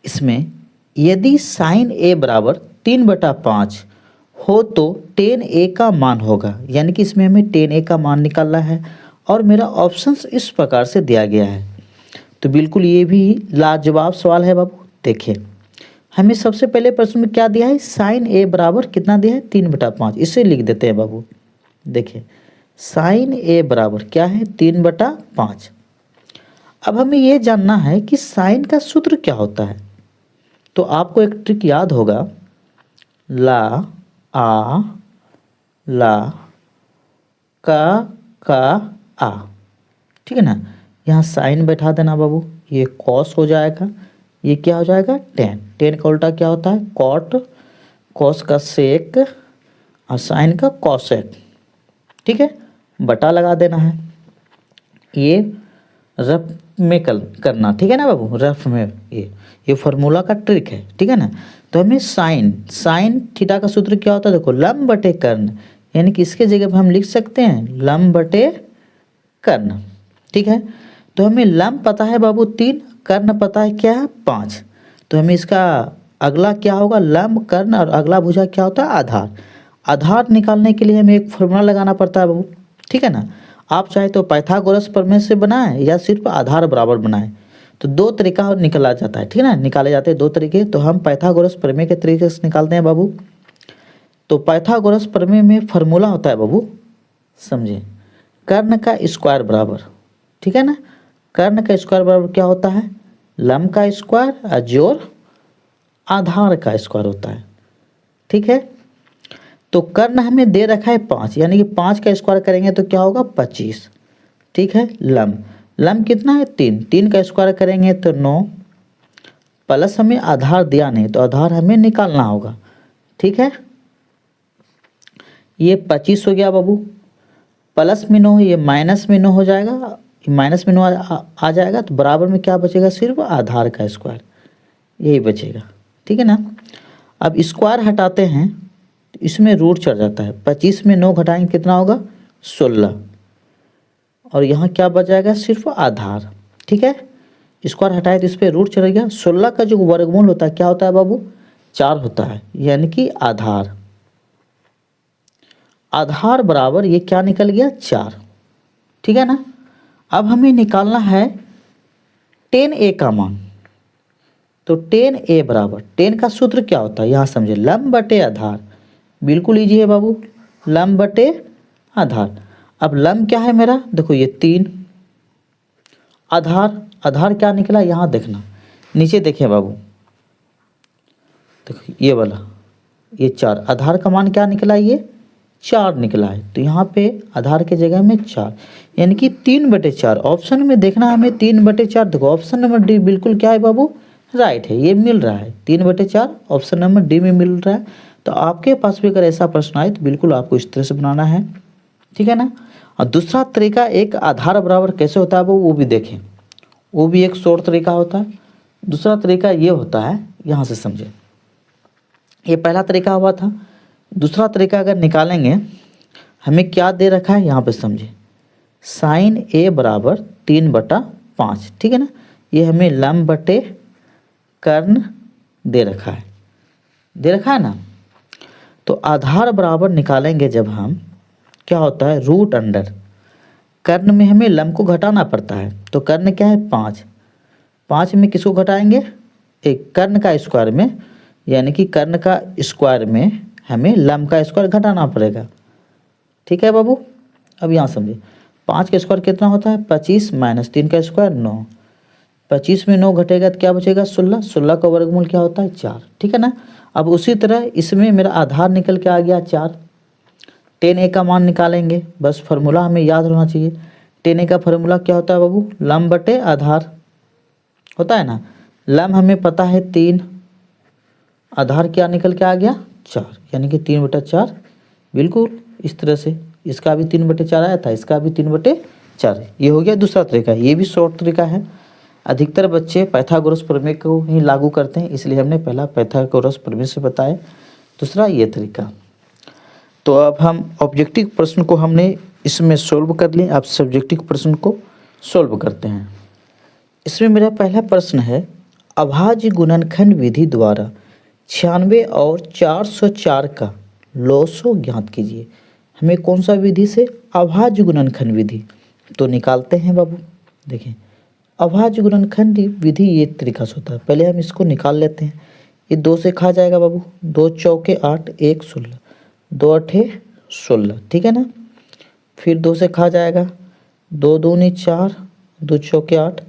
[SPEAKER 1] इसमें यदि साइन ए बराबर 3/5 हो तो tan a का मान होगा, यानी कि इसमें हमें tan a का मान निकालना है और मेरा ऑप्शंस इस प्रकार से दिया गया है। तो बिल्कुल ये भी लाजवाब सवाल है बाबू। देखिए हमें सबसे पहले प्रश्न में क्या दिया है, साइन ए बराबर कितना दिया है 3/5, इसे लिख देते हैं बाबू। देखिए साइन ए बराबर क्या है 3/5। अब हमें ये जानना है कि साइन का सूत्र क्या होता है। तो आपको एक ट्रिक याद होगा, ला आ ला का आ, ठीक है ना। यहाँ साइन बैठा देना बाबू, ये कॉस हो जाएगा, ये क्या हो जाएगा टेन, टेन का उल्टा क्या होता है कॉट, कॉस का सेक और साइन का कॉसेक, ठीक है। बटा लगा देना है, ये रफ में करना, ठीक है ना बाबू, रफ में ये फार्मूला का ट्रिक है, ठीक है ना। तो हमें साइन थीटा का सूत्र क्या होता है, देखो लंब बटे कर्ण, यानी कि इसके जगह पे हम लिख सकते हैं लंब बटे कर्ण। ठीक है, तो हमें लंब पता है बाबू 3, कर्ण पता है क्या है 5। तो हमें इसका अगला क्या होगा, लंब कर्ण, और अगला भुजा क्या होता है आधार। आधार निकालने के लिए हमें एक फॉर्मूला लगाना पड़ता है बाबू। ठीक है ना, आप चाहे तो पाइथागोरस प्रमेय से बनाएं या सिर्फ आधार बराबर बनाएं, तो दो तरीका निकला जाता है। ठीक है ना, निकाले जाते हैं दो तरीके। तो हम पाइथागोरस प्रमेय के तरीके से निकालते हैं बाबू। तो पाइथागोरस प्रमेय में फॉर्मूला होता है बाबू, समझे, कर्ण का स्क्वायर बराबर। ठीक है ना, कर्ण का स्क्वायर बराबर क्या होता है, लंब का स्क्वायर और जोड़ आधार का स्क्वायर होता है। ठीक है, तो कर्ण हमें दे रखा है 5, यानी कि 5 का स्क्वायर करेंगे तो क्या होगा 25। ठीक है, लंब लंब कितना है 3, 3 का स्क्वायर करेंगे तो 9, प्लस हमें आधार दिया नहीं तो आधार हमें निकालना होगा। ठीक है, ये 25 हो गया बाबू, प्लस में 9 ये माइनस में 9 हो जाएगा, माइनस में 9 आ जाएगा, तो बराबर में क्या बचेगा, सिर्फ आधार का स्क्वायर, यही बचेगा। ठीक है ना, अब स्क्वायर हटाते हैं तो इसमें रूट चढ़ जाता है, 25 में 9 घटाएंगे कितना होगा 16, और यहाँ क्या बच जाएगा सिर्फ आधार। ठीक है, स्क्वायर हटाए तो इस पर रूट चढ़ गया। 16 का जो वर्गमूल होता है क्या होता है बाबू, 4 होता है, यानी कि आधार। आधार बराबर ये क्या निकल गया 4। ठीक है ना, अब हमें निकालना है 10a का मान। तो 10a बराबर 10 का सूत्र क्या होता है यहाँ समझे, लंब बटे आधार। बिल्कुल ईजी है बाबू, लंब बटे आधार। अब लंब क्या है मेरा, देखो ये 3, आधार आधार क्या निकला यहाँ देखना, नीचे देखिए बाबू, देखो ये वाला ये 4, आधार का मान क्या निकला, ये 4 निकला है। तो यहाँ पे आधार के जगह में 4, यानी कि 3/4। ऑप्शन में देखना हमें 3/4, देखो ऑप्शन नंबर डी बिल्कुल क्या है बाबू, राइट है, ये मिल रहा है 3/4, ऑप्शन नंबर डी में मिल रहा है। तो आपके पास भी अगर ऐसा प्रश्न आए तो बिल्कुल आपको इस तरह से बनाना है। ठीक है ना, और दूसरा तरीका एक आधार बराबर कैसे होता है वो भी देखें, वो भी एक शॉर्ट तरीका होता है। दूसरा तरीका ये होता है, यहाँ से समझे, ये पहला तरीका हुआ था। दूसरा तरीका अगर निकालेंगे, हमें क्या दे रखा है यहाँ पे समझे, साइन a बराबर 3/5। ठीक है ना, ये हमें लंब बटे कर्ण दे रखा है ना। तो आधार बराबर निकालेंगे जब हम, क्या होता है रूट अंडर, कर्ण में हमें लंब को घटाना पड़ता है। तो कर्ण क्या है 5, 5 में किसको घटाएंगे, एक कर्ण का स्क्वायर में, यानी कि कर्ण का स्क्वायर में हमें लंब का स्क्वायर घटाना पड़ेगा। ठीक है बाबू, अब यहाँ समझिए, 5 का स्क्वायर कितना होता है 25, माइनस 3 का स्क्वायर 9, 25 में 9 घटेगा तो क्या बचेगा 16, 16 का वर्गमूल क्या होता है 4। ठीक है ना, अब उसी तरह इसमें मेरा आधार निकल के आ गया 4। 10a का मान निकालेंगे, बस फार्मूला हमें याद होना चाहिए। 10a का फार्मूला क्या होता है बाबू, लंब बटे आधार होता है ना। लंब हमें पता है 3, आधार क्या निकल के आ गया 4, यानी कि 3/4। बिल्कुल इस तरह से, इसका भी 3/4 आया था, इसका भी 3/4। ये हो गया दूसरा तरीका, ये भी शॉर्ट तरीका है। अधिकतर बच्चे पाइथागोरस प्रमेय को ही लागू करते हैं, इसलिए हमने पहला पाइथागोरस प्रमेय से बताया, दूसरा ये तरीका। तो अब हम ऑब्जेक्टिव प्रश्न को हमने इसमें सोल्व कर लिए, अब सब्जेक्टिव प्रश्न को सोल्व करते हैं। इसमें मेरा पहला प्रश्न है, अभाज्य गुणनखंड विधि द्वारा 96 और 404 का लॉसो ज्ञात कीजिए। हमें कौन सा विधि से, अभाज्य गुणनखंड विधि। तो निकालते हैं बाबू, देखें अभाज्य गुणनखंड विधि ये तरीका से होता है। पहले हम इसको निकाल लेते हैं, ये 2 से खा जाएगा बाबू, 2 चौके 8, 1 16, 2 8 16। ठीक है ना, फिर 2 से खा जाएगा, 2 दूनी 4, 2 चौके 8,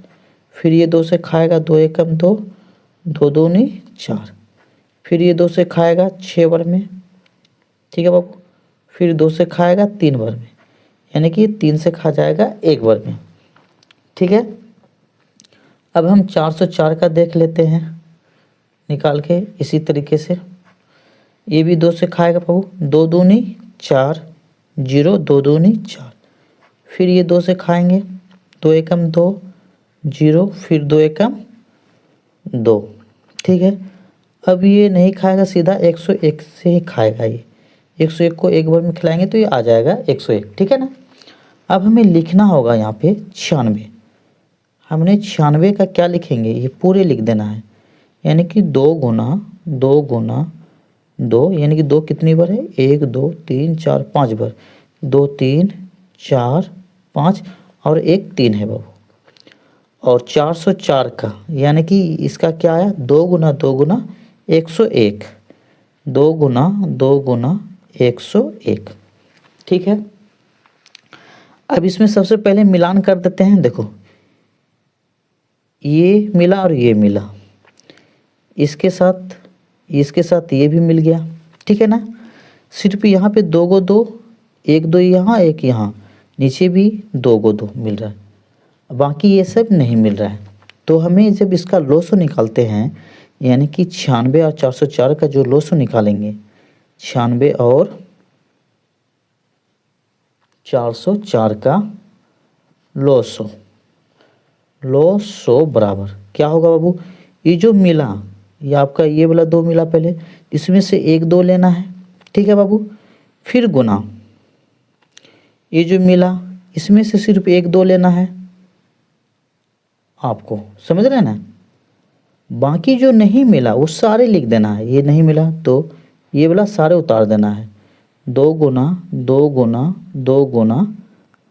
[SPEAKER 1] फिर ये 2 से खाएगा, 2 एकम 2, 2 दूनी 4, फिर ये 2 से खाएगा 6 बार में। ठीक है बाबू, फिर 2 से खाएगा 3 बार में, यानी कि 3 से खा जाएगा 1 बार में। ठीक है, अब हम 404 का देख लेते हैं निकाल के इसी तरीके से। ये भी 2 से खाएगा बाबू, 2 दूनी 4, 0, 2 दूनी 4, फिर ये 2 से खाएंगे, 2 एकम 2, 0, फिर 2 एकम 2। ठीक है, अब ये नहीं खाएगा, सीधा 101 से ही खाएगा, ये 101 को एक बार में खिलाएंगे तो ये आ जाएगा 101, ठीक है ना। अब हमें लिखना होगा यहाँ पे 96। हमने 96 का क्या लिखेंगे, ये पूरे लिख देना है, यानी कि 2 गुना 2 यानी कि 2 कितनी बार है, 1 2 3 4 5 बार, 2 3 4 5 और 1 3 है बाबू। और 404 का यानी कि इसका क्या आया, 2 गुना 101, 2 गुना 101, ठीक है। अब इसमें सबसे पहले मिलान कर देते हैं। देखो ये मिला और ये मिला, इसके साथ ये भी मिल गया, ठीक है ना। सिर्फ यहाँ पे 2 को 2, 1 2 यहाँ 1 यहाँ, नीचे भी 2 को 2 मिल रहा है, बाकी ये सब नहीं मिल रहा है। तो हमें जब इसका लॉसो निकालते हैं, यानी कि 96 और 404 का जो लॉसो निकालेंगे, 96 और 404 का लॉसो बराबर क्या होगा बाबू, ये जो मिला ये आपका ये वाला 2 मिला पहले, इसमें से 1 2 लेना है, ठीक है बाबू। फिर गुना ये जो मिला इसमें से सिर्फ 1 2 लेना है, आपको समझ रहे हैं ना। बाकी जो नहीं मिला वो सारे लिख देना है, ये नहीं मिला तो ये वाला सारे उतार देना है। 2 गुना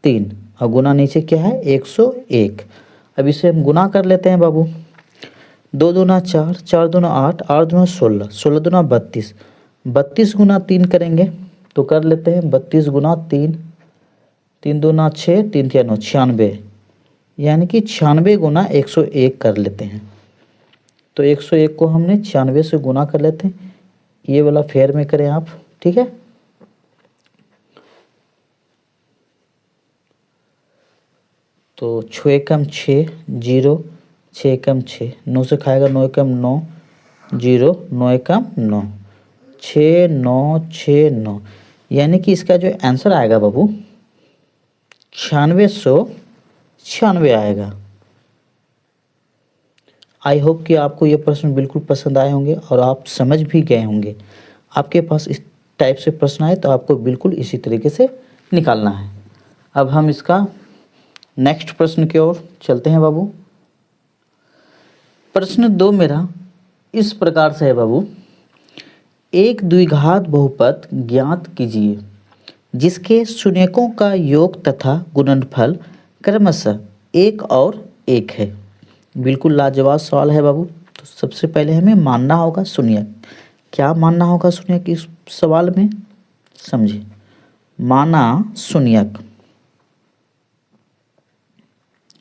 [SPEAKER 1] 3 और गुना नीचे क्या है 101। अब इसे हम गुना कर लेते हैं बाबू। 2 दूना 4, 4 दूना 8, 8 दूना 16, 16 दूना 32, 32 गुना 3 करेंगे तो कर लेते हैं 32 गुना 3, 3 दूना 6, 3 3 9 96, यानी कि 96 गुना 101 कर लेते हैं। तो 101 को हमने 96 से गुना कर लेते हैं, ये वाला फेयर में करें आप, ठीक है। तो 6 एकम 6 0, 6 एकम 6, 9 से खाएगा 9 एकम 9 0, 9 एकम 9, 6 9 6 9, यानी कि इसका जो आंसर आएगा बाबू 9696 आएगा। आई होप कि आपको ये प्रश्न बिल्कुल पसंद आए होंगे और आप समझ भी गए होंगे। आपके पास इस टाइप से प्रश्न आए तो आपको बिल्कुल इसी तरीके से निकालना है। अब हम इसका नेक्स्ट प्रश्न की ओर चलते हैं बाबू। प्रश्न 2 मेरा इस प्रकार से है बाबू, एक द्विघात बहुपद ज्ञात कीजिए जिसके शून्यकों का योग तथा गुणनफल क्रमशः 1 और 1 है। बिल्कुल लाजवाब सवाल है बाबू। तो सबसे पहले हमें मानना होगा शून्यक। क्या मानना होगा शून्यक इस सवाल में, समझिए। माना शून्यक,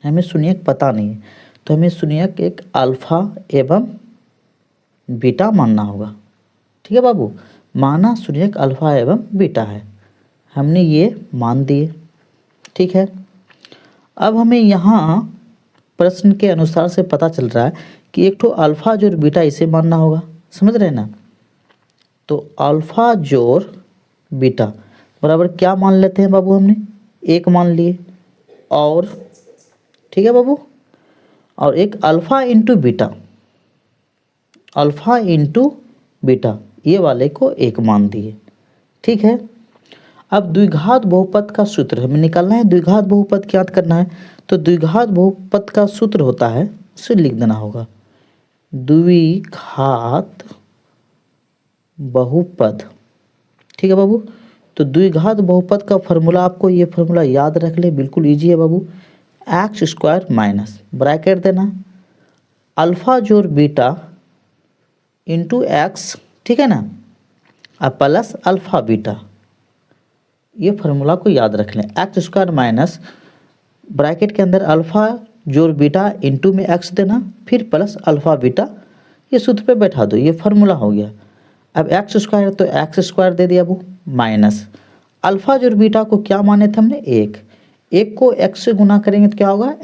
[SPEAKER 1] हमें शून्यक पता नहीं है तो हमें शून्यक एक अल्फा एवं बीटा मानना होगा, ठीक है बाबू। माना शून्यक अल्फा एवं बीटा है, हमने ये मान दिए, ठीक है। अब हमें यहाँ प्रश्न के अनुसार से पता चल रहा है कि एक तो अल्फा जोड़ बीटा इसे मानना होगा, समझ रहे हैं ना। तो अल्फा जोड़ बीटा बराबर क्या मान लेते हैं बाबू, हमने 1 मान लिए, और ठीक है बाबू, और एक अल्फा इंटू बीटा ये वाले को 1 मान दिए, ठीक है। अब द्विघात बहुपद का सूत्र हमें निकालना है, द्विघात बहुपद याद करना है। तो द्विघात बहुपद का सूत्र होता है, उसे लिख देना होगा, द्विघात बहुपद, ठीक है बाबू। तो द्विघात बहुपद का फॉर्मूला आपको ये फॉर्मूला याद रख ले, बिल्कुल इजी है बाबू। एक्स स्क्वायर माइनस ब्रैकेट देना अल्फा जोड़ बीटा इंटू एक्स, ठीक है ना, और प्लस अल्फा बीटा, ये फार्मूला को याद रख लें। एक्स स्क्वायर माइनस ब्रैकेट के अंदर अल्फा जोड़ बीटा इंटू में एक्स देना, फिर प्लस अल्फा बीटा, ये सूत्र पे बैठा दो, ये फार्मूला हो गया। अब एक्स स्क्वायर तो एक्स स्क्वायर दे दिया वो, माइनस अल्फा जोड़ बीटा को क्या माने थे हमने 1, 1 को एक्स से गुना करेंगे तो क्या होगा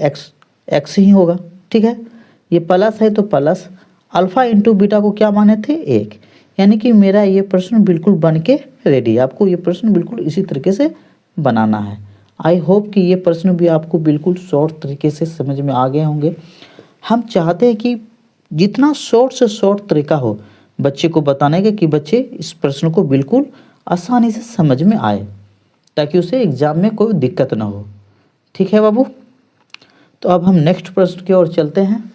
[SPEAKER 1] एक्स ही होगा, ठीक है। ये प्लस है तो प्लस अल्फा इंटू बीटा को क्या माने थे 1, यानी कि मेरा ये प्रश्न बिल्कुल बन के रेडी है। आपको ये प्रश्न बिल्कुल इसी तरीके से बनाना है। आई होप कि ये प्रश्न भी आपको बिल्कुल शॉर्ट तरीके से समझ में आ गए होंगे। हम चाहते हैं कि जितना शॉर्ट से शॉर्ट तरीका हो बच्चे को बताने का, कि बच्चे इस प्रश्न को बिल्कुल आसानी से समझ में आए, ताकि उसे एग्जाम में कोई दिक्कत ना हो। ठीक है बाबू, तो अब हम नेक्स्ट प्रश्न की ओर चलते हैं।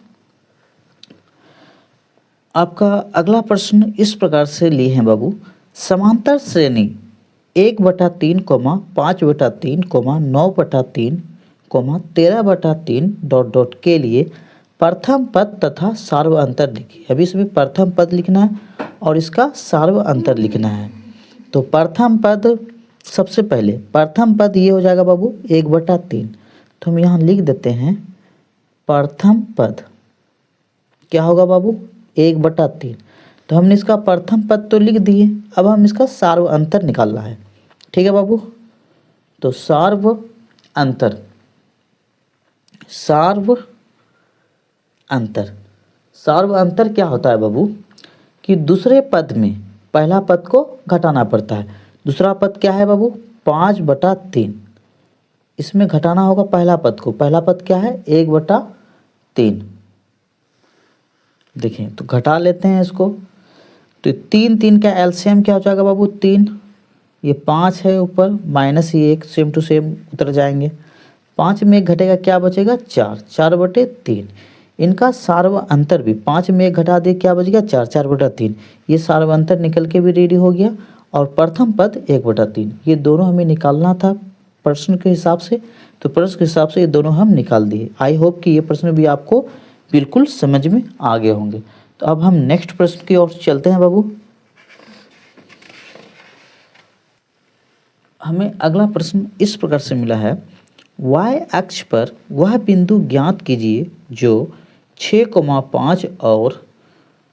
[SPEAKER 1] आपका अगला प्रश्न इस प्रकार से लिए हैं बाबू, समांतर श्रेणी 1/3, 5/3, 9/3, 13/3 डॉट डॉट के लिए प्रथम पद तथा सार्व अंतर लिखिए। अभी इसमें प्रथम पद लिखना है और इसका सार्व अंतर लिखना है। तो प्रथम पद, सबसे पहले प्रथम पद ये हो जाएगा बाबू 1/3। तो हम यहाँ लिख देते हैं प्रथम पद क्या होगा बाबू 1/3। तो हमने इसका प्रथम पद तो लिख दिए, अब हम इसका सार्व अंतर निकालना है। ठीक है बाबू, तो सार्व अंतर, सार्व अंतर, सार्व अंतर क्या होता है बाबू कि दूसरे पद में पहला पद को घटाना पड़ता है। दूसरा पद क्या है बाबू 5/3, इसमें घटाना होगा पहला पद को। पहला पद क्या है 1/3। देखें तो घटा लेते हैं इसको, तो 3 का एलसीएम क्या हो जाएगा बाबू 3, ये 5 है ऊपर माइनस ये 1 सेम टू सेम उतर जाएंगे। 5 में 1 घटेगा क्या बचेगा 4, 4/3। इनका सार्व अंतर भी 5 में 1 घटा दे क्या बचेगा 4, 4/3। ये सार्व अंतर निकल के भी रेडी हो गया। और प्रथम पद 1/3, ये दोनों हमें निकालना था प्रश्न के हिसाब से, तो प्रश्न के हिसाब से ये दोनों हम निकाल दिए। आई होप कि ये प्रश्न भी आपको बिल्कुल समझ में आ गए होंगे। तो अब हम नेक्स्ट प्रश्न की ओर चलते हैं बाबू। हमें अगला प्रश्न इस प्रकार से मिला है, y अक्ष पर वह बिंदु ज्ञात कीजिए जो 6,5 और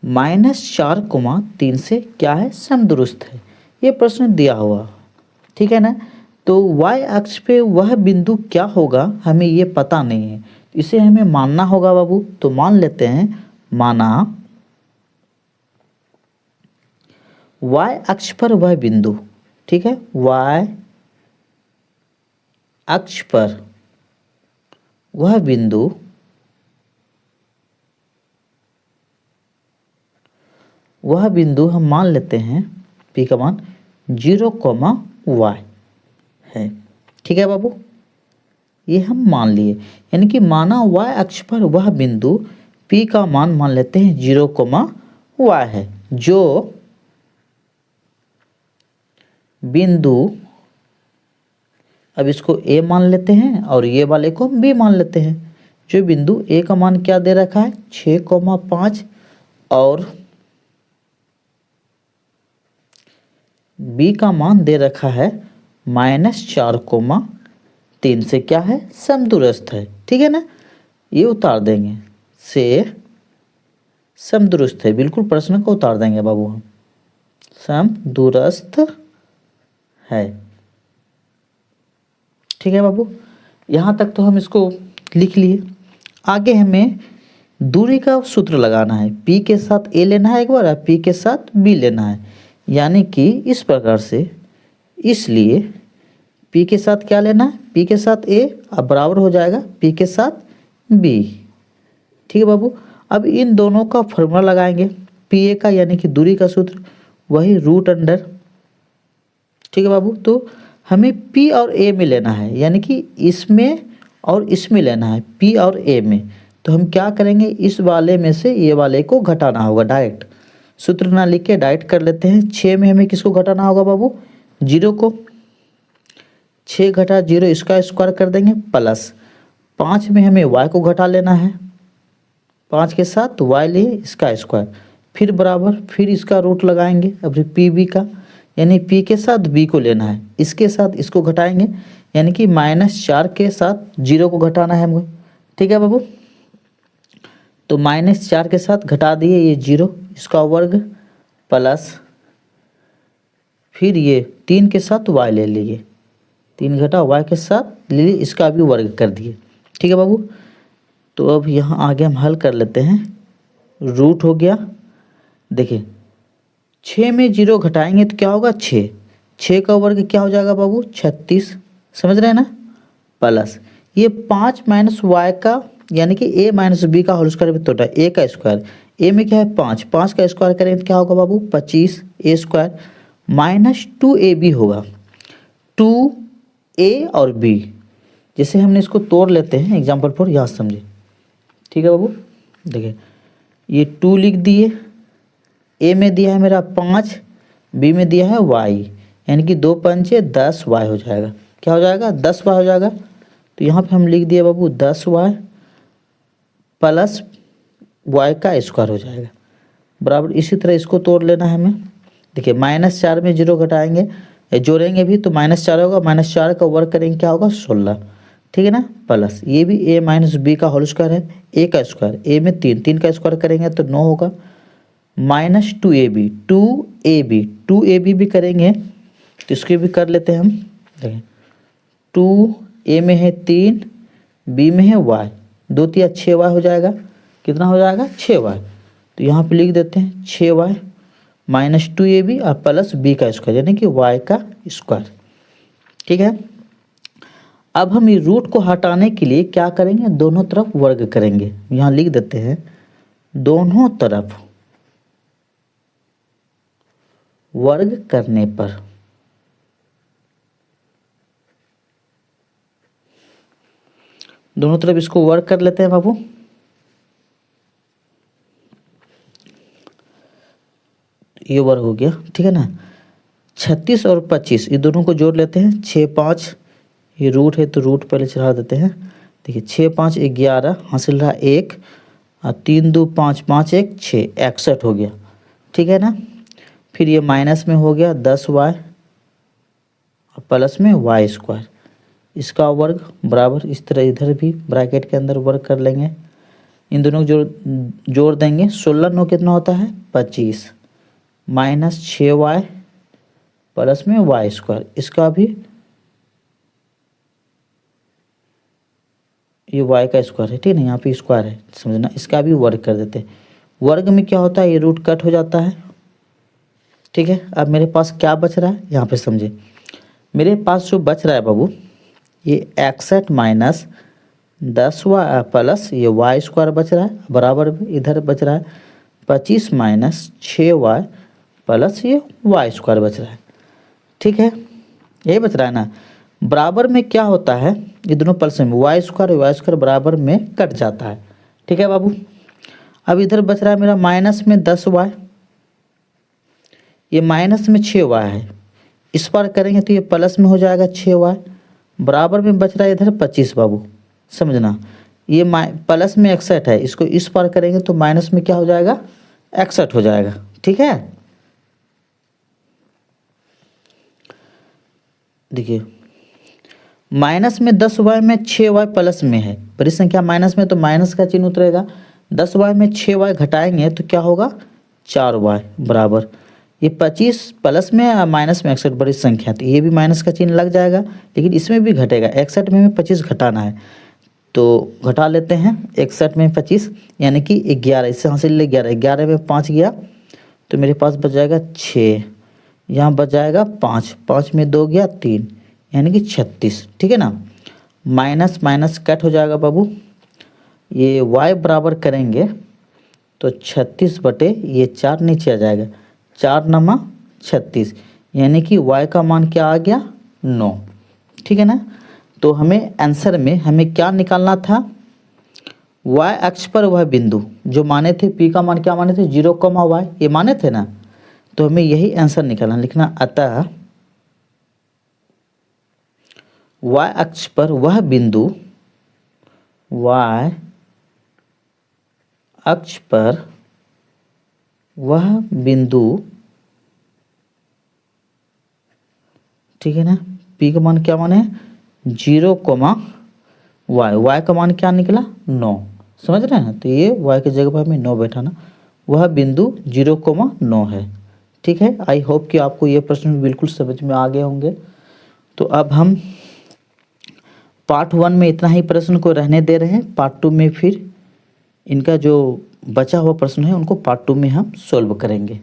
[SPEAKER 1] -4,3 से क्या है समदुरुस्त है। ये प्रश्न दिया हुआ, ठीक है ना। तो y अक्ष पे वह बिंदु क्या होगा हमें ये पता नहीं है, इसे हमें मानना होगा बाबू। तो मान लेते हैं, माना y अक्ष पर वह बिंदु, ठीक है, y अक्ष पर वह बिंदु हम मान लेते हैं p का मान 0,y है। ठीक है बाबू, ये हम मान लिए, यानी कि माना y अक्ष पर वह बिंदु p का मान लेते हैं 0,y है, जो बिंदु, अब इसको a मान लेते हैं और ये वाले को b मान लेते हैं। जो बिंदु a का मान क्या दे रखा है 6,5 और b का मान दे रखा है -4,3 से क्या है समदुरस्त है। ठीक है ना, ये उतार देंगे, से समदुरस्त है, बिल्कुल प्रश्न को उतार देंगे बाबू हम, समदुरस्त है। ठीक है बाबू, यहाँ तक तो हम इसको लिख लिए। आगे हमें दूरी का सूत्र लगाना है। p के साथ a लेना है एक बार, और p के साथ b लेना है, यानी कि इस प्रकार से, इसलिए p के साथ क्या लेना है, p के साथ a अब बराबर हो जाएगा p के साथ b। ठीक है बाबू, अब इन दोनों का फॉर्मूला लगाएंगे pa का, यानी कि दूरी का सूत्र वही √अंडर। ठीक है बाबू, तो हमें p और a में लेना है, यानी कि इसमें और इसमें लेना है, p और a में। तो हम क्या करेंगे, इस वाले में से ये वाले को घटाना होगा, डायरेक्ट सूत्र ना लिख के डायरेक्ट कर लेते हैं। 6 में हमें किसको घटाना होगा बाबू 0 को, 6 घटा 0 इसका स्क्वायर कर देंगे, प्लस 5 में हमें y को घटा लेना है, 5 के साथ y लिए इसका स्क्वायर, फिर बराबर, फिर इसका रूट लगाएंगे अब pb का, यानी p के साथ b को लेना है, इसके साथ इसको घटाएंगे, यानी कि -4 के साथ 0 को घटाना है हमको। ठीक है बाबू, तो -4 के साथ घटा दिए ये 0, इसका वर्ग, प्लस फिर ये 3 के साथ y ले लिए, 3 घटा y के साथ ले लिए, इसका भी वर्ग कर दिए। ठीक है बाबू, तो अब यहाँ आगे हम हल कर लेते हैं। रूट हो गया, देखिए 6 में 0 घटाएंगे तो क्या होगा 6, 6 का वर्ग क्या हो जाएगा बाबू 36, समझ रहे हैं ना, प्लस ये 5 माइनस y का, यानी कि a माइनस b का होल स्क्वायर तो a का स्क्वायर, a में क्या है 5, 5 का स्क्वायर करेंगे तो क्या होगा बाबू 25 a स्क्वायर, -2ab होगा, 2a और b। जैसे हमने इसको तोड़ लेते हैं एग्जाम्पल फॉर, यहाँ समझे, ठीक है बाबू। देखिए ये 2 लिख दिए, ए में दिया है मेरा 5, बी में दिया है y, यानी कि 2 पंचे 10y हो जाएगा। क्या हो जाएगा? 10y हो जाएगा। तो यहाँ पे हम लिख दिए बाबू 10y प्लस y का स्क्वायर हो जाएगा बराबर। इसी तरह इसको तोड़ लेना है हमें। देखिए -4 में 0 घटाएंगे, जोड़ेंगे भी तो -4 होगा, -4 का वर्ग करेंगे क्या होगा? 16, ठीक है ना। प्लस ये भी a माइनस बी का होल स्क्वायर है, a का स्क्वायर, a में 3 का स्क्वायर करेंगे तो 9 होगा। -2ab भी करेंगे तो इसके भी कर लेते हैं हम। देखें 2a में है 3, b में है y, 2 3 6y हो जाएगा। कितना हो जाएगा? 6y। तो यहाँ पे लिख देते हैं 6y -2ab और प्लस b का स्क्वायर, यानी कि y का स्क्वायर, ठीक है। अब हम ये रूट को हटाने के लिए क्या करेंगे? दोनों तरफ वर्ग करेंगे। यहाँ लिख देते हैं दोनों तरफ वर्ग करने पर दोनों तरफ इसको वर्ग कर लेते हैं बाबू। ये वर्ग हो गया, ठीक है ना। 36 और 25 ये दोनों को जोड़ लेते हैं। 6 5 ये रूट है तो रूट पहले चढ़ा देते हैं। देखिए 6 5 11 हासिल रहा 1 और 3 2 5 5 1 6 61 हो गया, ठीक है ना। फिर ये माइनस में हो गया 10y और प्लस में y स्क्वायर, इसका वर्ग बराबर। इस तरह इधर भी ब्रैकेट के अंदर वर्ग कर लेंगे। इन दोनों को जोड़ देंगे। 16 9 कितना होता है? 25 -6y प्लस में y स्क्वायर, इसका भी ये y का स्क्वायर है, ठीक है ना। यहाँ पे स्क्वायर है समझना, इसका भी वर्ग कर देते हैं। वर्ग में क्या होता है? ये रूट कट हो जाता है, ठीक है। अब मेरे पास क्या बच रहा है यहाँ पे समझे। मेरे पास जो बच रहा है बाबू ये 61 माइनस 10y प्लस ये y स्क्वायर बच रहा है बराबर में। इधर बच रहा है 25 माइनस 6y प्लस ये y स्क्वायर बच रहा है, ठीक है। यही बच रहा है ना। बराबर में क्या होता है? ये दोनों प्लस में y स्क्वायर बराबर में कट जाता है, ठीक है बाबू। अब इधर बच रहा है मेरा माइनस में 10y, ये माइनस में 6y है, इस पर करेंगे तो ये प्लस में हो जाएगा 6y। बराबर में बच रहा है इधर 25 बाबू, समझना। ये प्लस में 61 है, इसको इस पर करेंगे तो माइनस में क्या हो जाएगा? 61 हो जाएगा, ठीक है। देखिए माइनस में 10y में 6y प्लस में है, बड़ी संख्या माइनस में तो माइनस का चिन्ह उतरेगा। 10y में 6y घटाएंगे तो क्या होगा? 4y बराबर। ये 25 प्लस में और माइनस में 61 बड़ी संख्या, तो ये भी माइनस का चिन्ह लग जाएगा, लेकिन इसमें भी घटेगा। 61 में 25 घटाना है तो घटा लेते हैं। 61 में 25 यानी कि 11, इससे हासिल ले 11, 11 में 5 गया तो मेरे पास बच जाएगा 6, यहाँ बच जाएगा 5, 5 में 2 गया 3, यानी कि 36, ठीक है ना। माइनस माइनस कट हो जाएगा बाबू। ये y बराबर करेंगे तो 36 बटे ये 4 नीचे आ जाएगा, 4 नमा 36, यानी कि y का मान क्या आ गया? 9, ठीक है ना। तो हमें आंसर में हमें क्या निकालना था? y अक्ष पर वह बिंदु जो माने थे, p का मान क्या माने थे? 0, y ये माने थे ना। तो हमें यही आंसर निकालना, लिखना अतः y अक्ष पर वह बिंदु, y अक्ष पर वह बिंदु, ठीक है ना। p का मान क्या माने? 0, y का मान क्या निकला? 9, समझ रहे हैं। तो ये y की जगह पर हमें 9 बैठाना। वह बिंदु 0, 9 है, ठीक है। आई होप कि आपको ये प्रश्न बिल्कुल समझ में आ गए होंगे। तो अब हम पार्ट 1 में इतना ही प्रश्न को रहने दे रहे हैं। पार्ट 2 में फिर इनका जो बचा हुआ प्रश्न है उनको पार्ट 2 में हम सॉल्व करेंगे।